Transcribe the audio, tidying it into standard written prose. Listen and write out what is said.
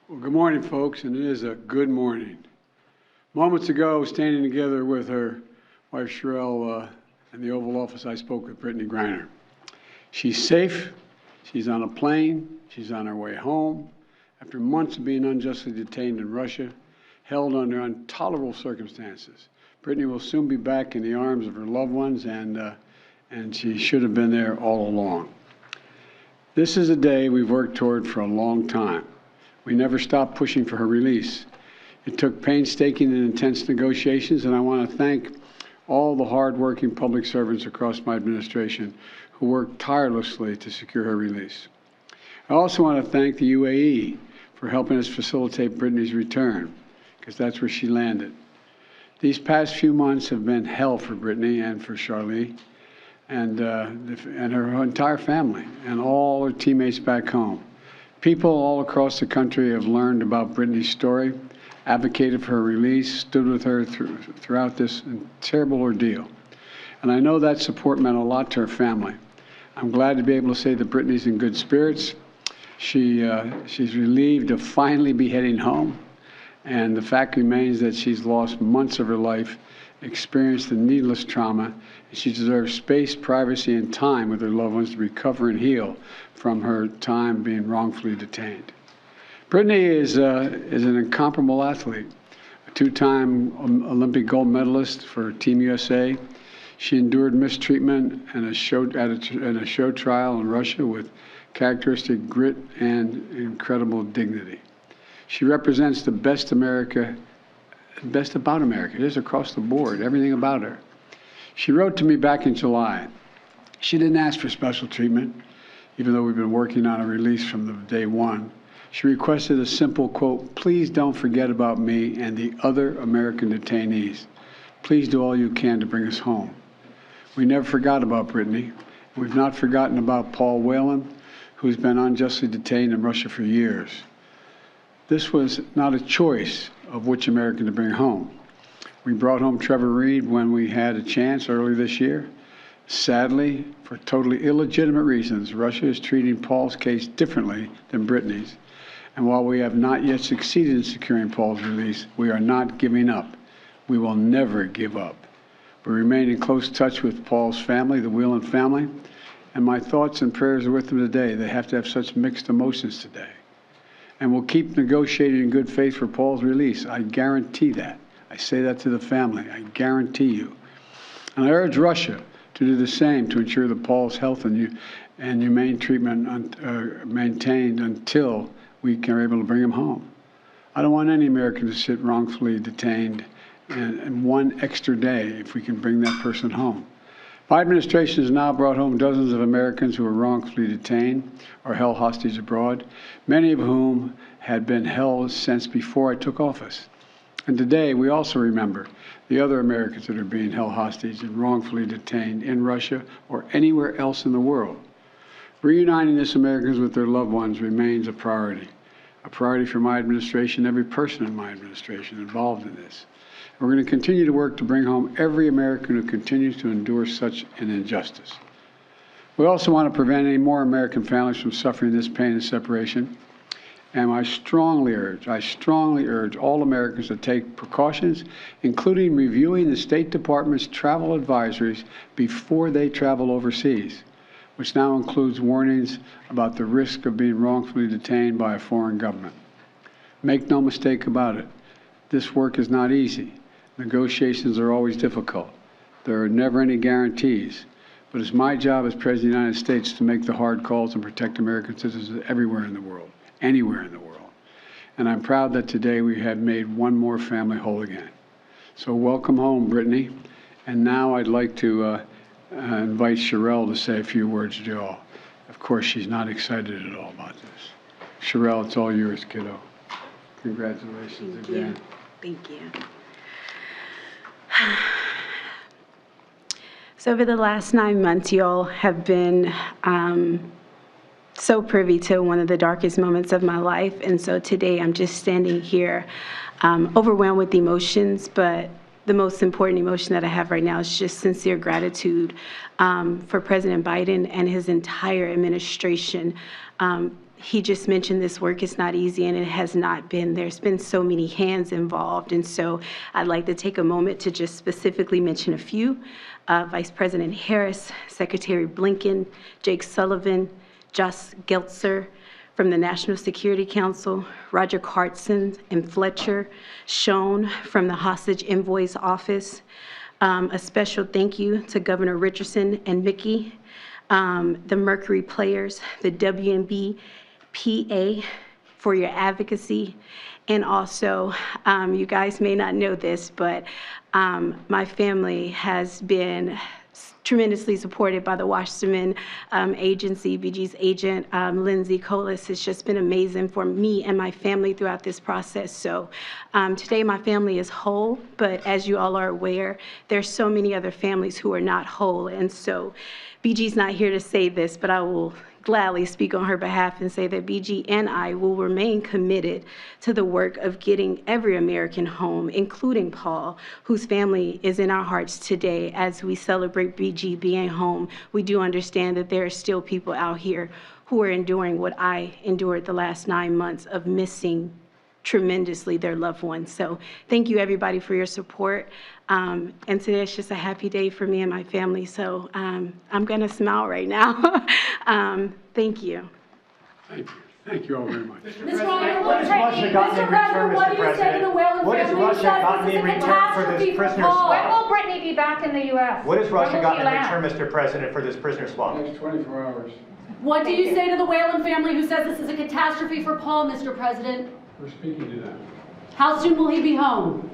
Well, good morning, folks, and it is a good morning. Moments ago, standing together with her wife, Sherelle, in the Oval Office, I spoke with Brittney Griner. She's safe. She's on a plane. She's on her way home. After months of being unjustly detained in Russia, held under intolerable circumstances, Brittney will soon be back in the arms of her loved ones, and she should have been there all along. This is a day we've worked toward for a long time. We never stopped pushing for her release. It took painstaking and intense negotiations, and I want to thank all the hard-working public servants across my administration who worked tirelessly to secure her release. I also want to thank the UAE for helping us facilitate Brittney's return, because that's where she landed. These past few months have been hell for Brittney and for Charlie and her entire family and all her teammates back home. People all across the country have learned about Brittney's story, advocated for her release, stood with her throughout this terrible ordeal. And I know that support meant a lot to her family. I'm glad to be able to say that Brittney's in good spirits. She's relieved to finally be heading home. And the fact remains that she's lost months of her life, experienced a needless trauma, and she deserves space, privacy, and time with her loved ones to recover and heal from her time being wrongfully detained. Brittney is an incomparable athlete, a two-time Olympic gold medalist for Team USA. She endured mistreatment and a show trial in Russia with characteristic grit and incredible dignity. She represents the best about America. It is across the board, everything about her. She wrote to me back in July. She didn't ask for special treatment, even though we've been working on a release from the day one. She requested a simple quote, "Please don't forget about me and the other American detainees. Please do all you can to bring us home." We never forgot about Brittney. We've not forgotten about Paul Whelan, who's been unjustly detained in Russia for years. This was not a choice of which American to bring home. We brought home Trevor Reed when we had a chance early this year. Sadly, for totally illegitimate reasons, Russia is treating Paul's case differently than Brittney's. And while we have not yet succeeded in securing Paul's release, we are not giving up. We will never give up. We remain in close touch with Paul's family, the Whelan family, and my thoughts and prayers are with them today. They have to have such mixed emotions today. And we'll keep negotiating in good faith for Paul's release. I guarantee that. I say that to the family. I guarantee you. And I urge Russia to do the same to ensure that Paul's health and humane treatment maintained until we are able to bring him home. I don't want any American to sit wrongfully detained and one extra day if we can bring that person home. My administration has now brought home dozens of Americans who were wrongfully detained or held hostage abroad, many of whom had been held since before I took office. And today, we also remember the other Americans that are being held hostage and wrongfully detained in Russia or anywhere else in the world. Reuniting these Americans with their loved ones remains a priority for my administration, every person in my administration involved in this. We're going to continue to work to bring home every American who continues to endure such an injustice. We also want to prevent any more American families from suffering this pain and separation. And I strongly urge all Americans to take precautions, including reviewing the State Department's travel advisories before they travel overseas, which now includes warnings about the risk of being wrongfully detained by a foreign government. Make no mistake about it, this work is not easy. Negotiations are always difficult. There are never any guarantees, but it's my job as President of the United States to make the hard calls and protect American citizens everywhere in the world, anywhere in the world. And I'm proud that today we have made one more family whole again. So welcome home, Brittney. And now I'd like to invite Sherelle to say a few words to you all. Of course, she's not excited at all about this. Sherelle, it's all yours, kiddo. Congratulations again. Thank you. So over the last 9 months, you all have been so privy to one of the darkest moments of my life. And so today I'm just standing here overwhelmed with emotions, but the most important emotion that I have right now is just sincere gratitude for President Biden and his entire administration he just mentioned this work is not easy, and it has not been. There's been so many hands involved, and so I'd like to take a moment to just specifically mention a few. Vice President Harris, Secretary Blinken, Jake Sullivan, Josh Geltzer from the National Security Council, Roger Cartson and Fletcher, Schoen from the Hostage Envoy's Office. A special thank you to Governor Richardson and Mickey, the Mercury players, the WNBA PA for your advocacy. And also, you guys may not know this, but my family has been tremendously supported by the Wasserman Agency. BG's agent, Lindsay Colas, has just been amazing for me and my family throughout this process. So today my family is whole, but as you all are aware, there's so many other families who are not whole. And so BG's not here to say this, but I will gladly speak on her behalf and say that BG and I will remain committed to the work of getting every American home, including Paul, whose family is in our hearts today. As we celebrate BG being home, we do understand that there are still people out here who are enduring what I endured the last 9 months of missing tremendously their loved ones. So thank you everybody for your support. And today it's just a happy day for me and my family. So I'm gonna smile right now. Thank you. Thank you. Thank you all very much. Ms. Griner, what has Russia gotten in return, Mr. President? What has Russia gotten in return for this prisoner swap? When will Brittney be back in the U.S.? What has Russia gotten in return, Mr. President, for this prisoner swap? Next 24 hours. What do you say to the Whalen family who says this is a catastrophe for Paul, Mr. President? We're speaking to them. How soon will he be home?